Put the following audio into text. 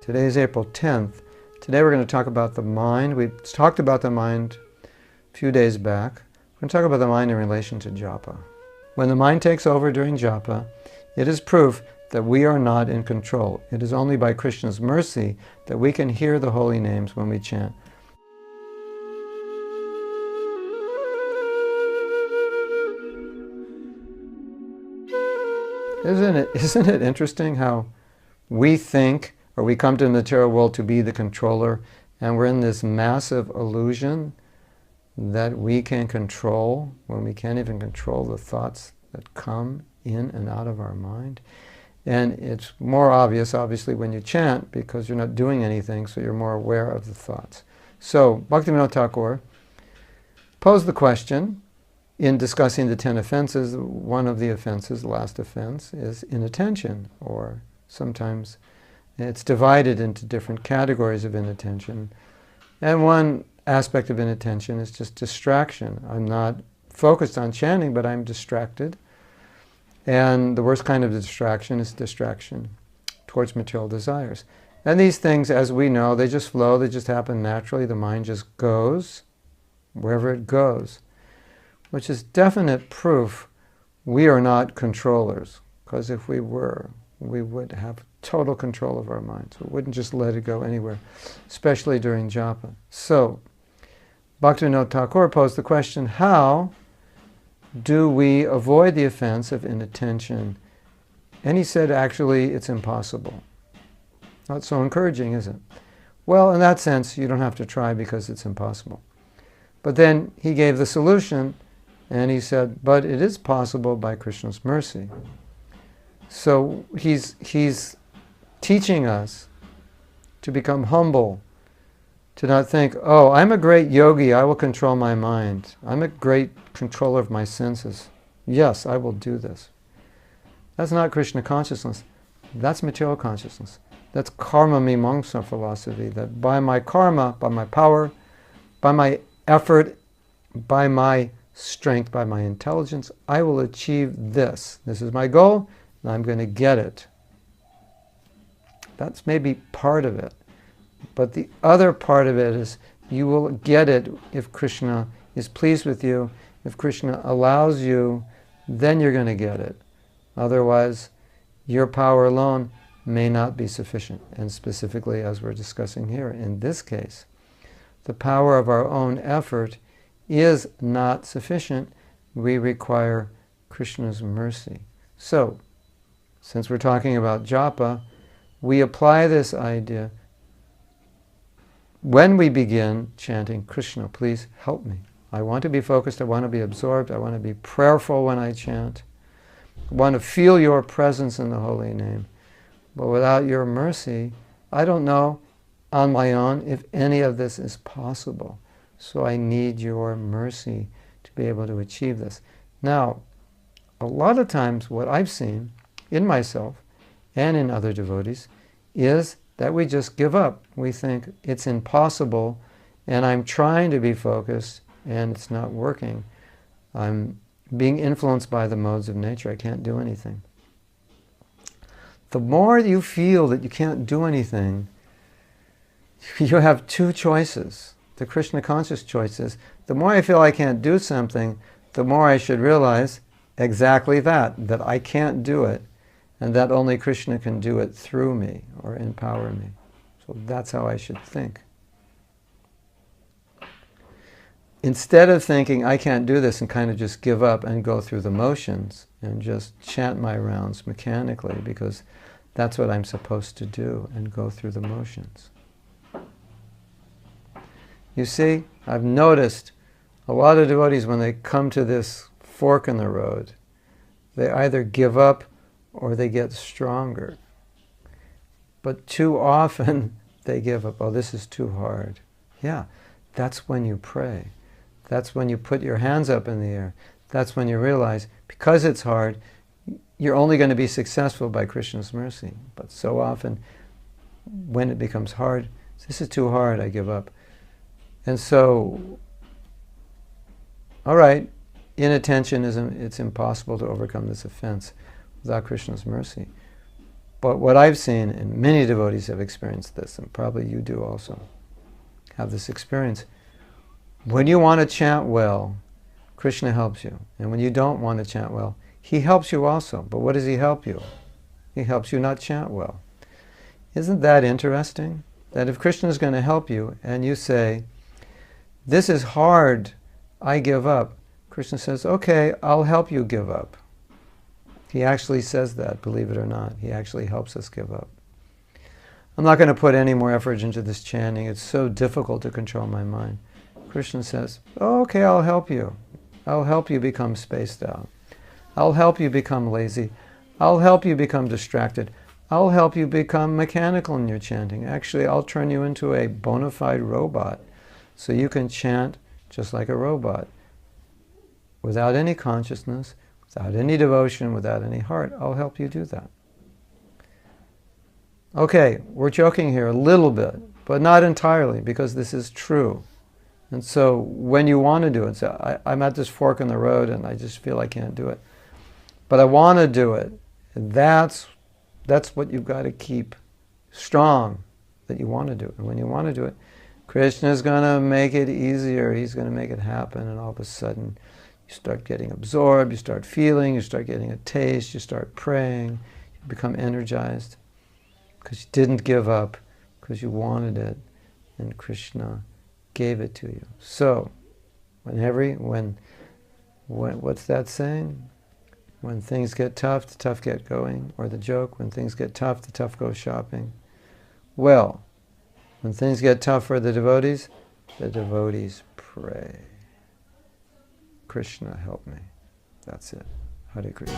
Today is April 10th. Today we're going to talk about the mind. We talked about the mind a few days back. We're going to talk about the mind in relation to japa. When the mind takes over during japa, it is proof that we are not in control. It is only by Krishna's mercy that we can hear the holy names when we chant. Isn't it interesting how we think, or we come to the material world to be the controller, and we're in this massive illusion that we can control when we can't even control the thoughts that come in and out of our mind. And it's more obvious, obviously, when you chant, because you're not doing anything, so you're more aware of the thoughts. So, Bhaktivinoda Thakur posed the question, in discussing the 10 offenses, one of the offenses, the last offense, is inattention, or sometimes it's divided into different categories of inattention. And one aspect of inattention is just distraction. I'm not focused on chanting, but I'm distracted. And the worst kind of distraction is distraction towards material desires. And these things, as we know, they just flow, they just happen naturally. The mind just goes wherever it goes, which is definite proof we are not controllers. Because if we were, we would have total control of our minds. We wouldn't just let it go anywhere, especially during japa. So, Bhaktivinoda Thakur posed the question, how do we avoid the offense of inattention? And he said, actually, it's impossible. Not so encouraging, is it? Well, in that sense, you don't have to try because it's impossible. But then he gave the solution, and he said, but it is possible by Krishna's mercy. So he's teaching us to become humble, to not think, oh, I'm a great yogi, I will control my mind. I'm a great controller of my senses. Yes, I will do this. That's not Krishna consciousness. That's material consciousness. That's karma mimamsa philosophy, that by my karma, by my power, by my effort, by my strength, by my intelligence, I will achieve this. This is my goal, and I'm going to get it. That's maybe part of it. But the other part of it is you will get it if Krishna is pleased with you. If Krishna allows you, then you're going to get it. Otherwise, your power alone may not be sufficient. And specifically, as we're discussing here, in this case, the power of our own effort is not sufficient. We require Krishna's mercy. So, since we're talking about japa, we apply this idea when we begin chanting, Krishna, please help me. I want to be focused, I want to be absorbed, I want to be prayerful when I chant. I want to feel your presence in the holy name. But without your mercy, I don't know on my own if any of this is possible. So I need your mercy to be able to achieve this. Now, a lot of times what I've seen in myself and in other devotees is that we just give up. We think it's impossible, and I'm trying to be focused, and it's not working. I'm being influenced by the modes of nature. I can't do anything. The more you feel that you can't do anything, you have two choices. The Krishna conscious choice is, the more I feel I can't do something, the more I should realize exactly that I can't do it, and that only Krishna can do it through me, or empower me. So that's how I should think. Instead of thinking, I can't do this, and kind of just give up and go through the motions, and just chant my rounds mechanically, because that's what I'm supposed to do, and go through the motions. You see, I've noticed a lot of devotees, when they come to this fork in the road, they either give up or they get stronger. But too often they give up. Oh, this is too hard. Yeah, that's when you pray. That's when you put your hands up in the air. That's when you realize, because it's hard, you're only going to be successful by Krishna's mercy. But so often, when it becomes hard, this is too hard, I give up. And so, all right, inattention, it's impossible to overcome this offense without Krishna's mercy. But what I've seen, and many devotees have experienced this, and probably you do also, have this experience. When you want to chant well, Krishna helps you. And when you don't want to chant well, he helps you also. But what does he help you? He helps you not chant well. Isn't that interesting? That if Krishna is going to help you, and you say, this is hard, I give up, Krishna says, okay, I'll help you give up. He actually says that, believe it or not. He actually helps us give up. I'm not going to put any more effort into this chanting. It's so difficult to control my mind. Krishna says, oh, okay, I'll help you. I'll help you become spaced out. I'll help you become lazy. I'll help you become distracted. I'll help you become mechanical in your chanting. Actually, I'll turn you into a bona fide robot so you can chant just like a robot. Without any consciousness, without any devotion, without any heart, I'll help you do that. Okay, we're joking here a little bit, but not entirely, because this is true. And so when you want to do it, so I'm at this fork in the road and I just feel I can't do it. But I want to do it. That's what you've got to keep strong, that you want to do it. And when you want to do it, Krishna's going to make it easier. He's going to make it happen. And all of a sudden, you start getting absorbed, you start feeling, you start getting a taste, you start praying, you become energized. Because you didn't give up, because you wanted it, and Krishna gave it to you. So, when what's that saying? When things get tough, the tough get going. Or the joke, when things get tough, the tough go shopping. Well, when things get tough for the devotees pray. Krishna, help me. That's it. Hare Krishna.